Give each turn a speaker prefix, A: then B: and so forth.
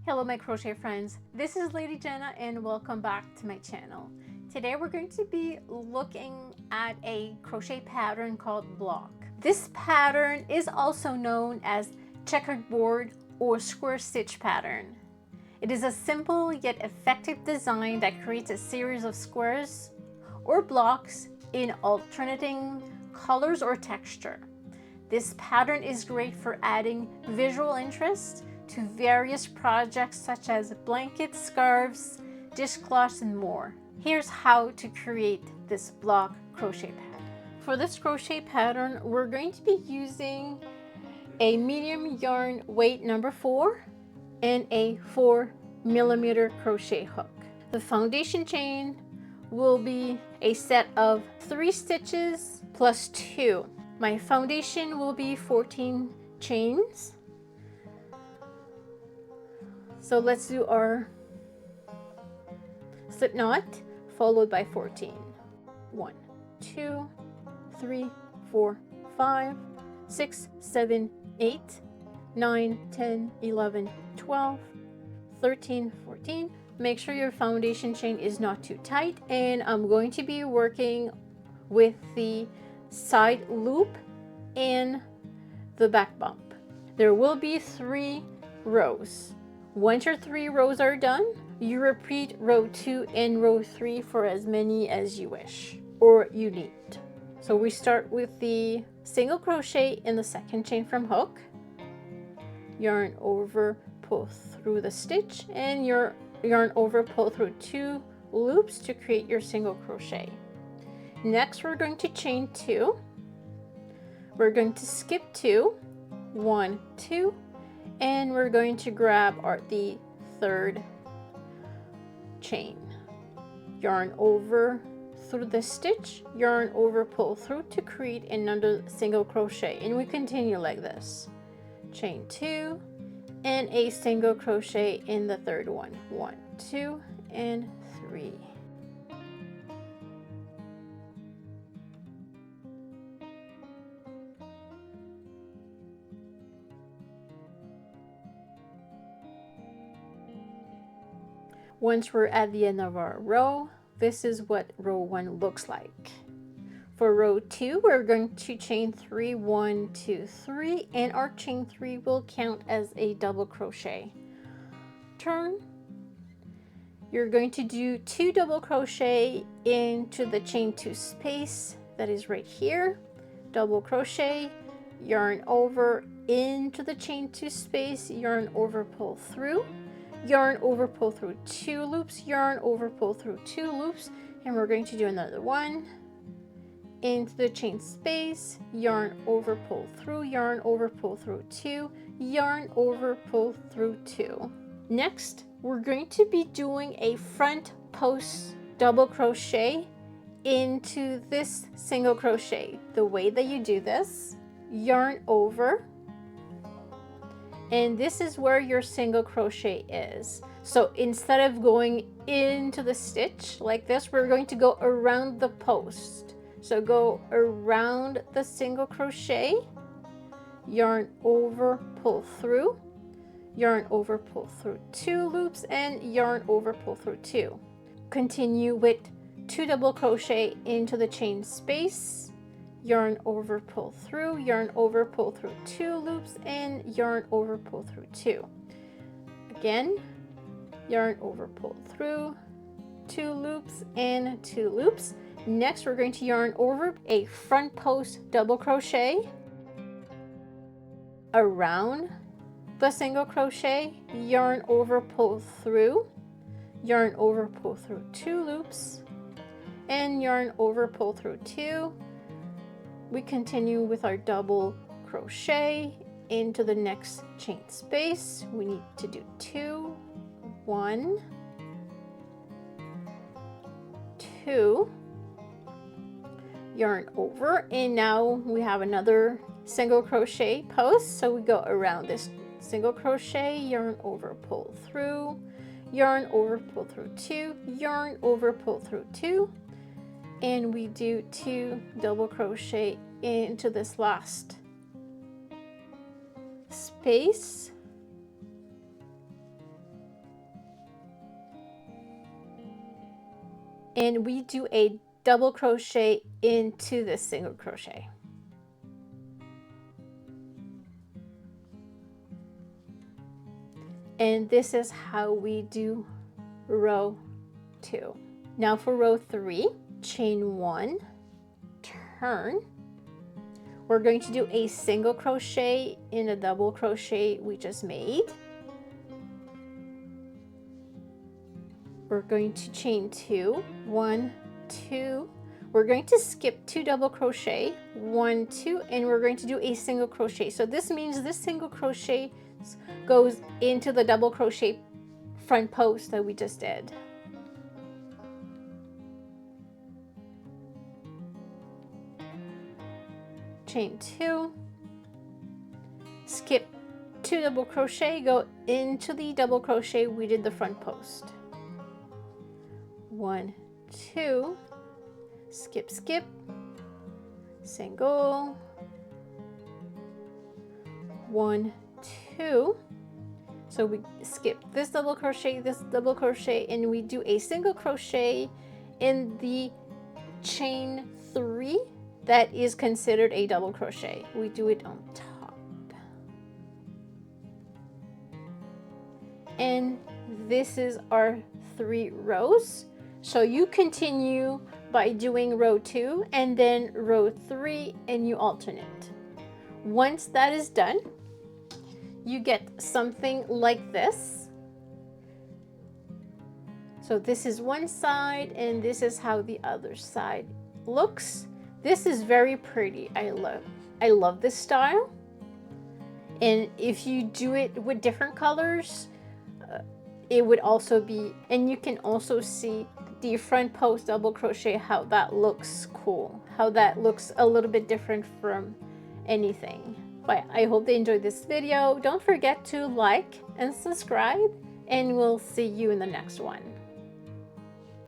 A: Hello my crochet friends, this is Lady Jenna and welcome back to my channel. Today we're going to be looking at a crochet pattern called block. This pattern is also known as checkerboard or square stitch pattern. It is a simple yet effective design that creates a series of squares or blocks in alternating colors or texture. This pattern is great for adding visual interest to various projects such as blankets, scarves, dishcloths, and more. Here's how to create this block crochet pattern. For this crochet pattern, we're going to be using a medium yarn weight number 4 and a 4mm crochet hook. The foundation chain will be a set of 3 stitches plus 2. My foundation will be 14 chains. So let's do our slip knot followed by 14. 1, 2, 3, 4, 5, 6, 7, 8, 9, 10, 11, 12, 13, 14. Make sure your foundation chain is not too tight, and I'm going to be working with the side loop and the back bump. There will be 3 rows. Once your 3 rows are done, you repeat row 2 and row 3 for as many as you wish or you need. So we start with the single crochet in the second chain from hook, yarn over, pull through the stitch, and your yarn over, pull through 2 loops to create your single crochet. Next, we're going to chain 2. We're going to skip 2, 1, 2, and we're going to grab the 3rd chain. Yarn over through the stitch, yarn over, pull through to create another single crochet, and we continue like this. Chain 2 and a single crochet in the 3rd one. 1, 2, and 3. Once we're at the end of our row, this is what row 1 looks like. For row 2, we're going to chain 3, 1, 2, 3, and our chain 3 will count as a double crochet. Turn. You're going to do 2 double crochet into the chain 2 space that is right here. Double crochet, yarn over into the chain 2 space, yarn over, pull through. Yarn over, pull through 2 loops, yarn over, pull through 2 loops, and we're going to do another one into the chain space, yarn over, pull through, yarn over, pull through 2, yarn over, pull through 2. Next, we're going to be doing a front post double crochet into this single crochet. The way that you do this, yarn over, and this is where your single crochet is. So instead of going into the stitch like this, we're going to go around the post. So go around the single crochet, yarn over, pull through, yarn over, pull through 2 loops, and yarn over, pull through 2. Continue with 2 double crochet into the chain space, yarn over, pull through, yarn over, pull through 2 loops, and yarn over, pull through 2. Again, yarn over, pull through 2 loops and 2 loops. Next, we're going to yarn over a front post double crochet around the single crochet, yarn over, pull through, yarn over, pull through 2 loops, and yarn over, pull through 2. We continue with our double crochet into the next chain space. We need to do 2, 1, 2, yarn over, and now we have another single crochet post. So we go around this single crochet, yarn over, pull through, yarn over, pull through 2, yarn over, pull through 2, and we do 2 double crochet into this last space, and we do a double crochet into this single crochet. And this is how we do row 2. Now for row 3, chain 1, turn. We're going to do a single crochet in a double crochet we just made. We're going to chain 2, 1, 2. We're going to skip 2 double crochet, 1, 2, and we're going to do a single crochet. So this means this single crochet goes into the double crochet front post that we just did. Chain 2, skip 2 double crochet, go into the double crochet we did the front post. 1, 2, skip, skip, single, 1, 2. So we skip this double crochet, and we do a single crochet in the chain 3 that is considered a double crochet. We do it on top. And this is our 3 rows. So you continue by doing row 2 and then row 3, and you alternate. Once that is done, you get something like this. So this is one side and this is how the other side looks. This is very pretty. I love this style. And if you do it with different colors, it would also be, and you can also see the front post double crochet, how that looks cool, how that looks a little bit different from anything. But I hope they enjoyed this video. Don't forget to like and subscribe, and we'll see you in the next one.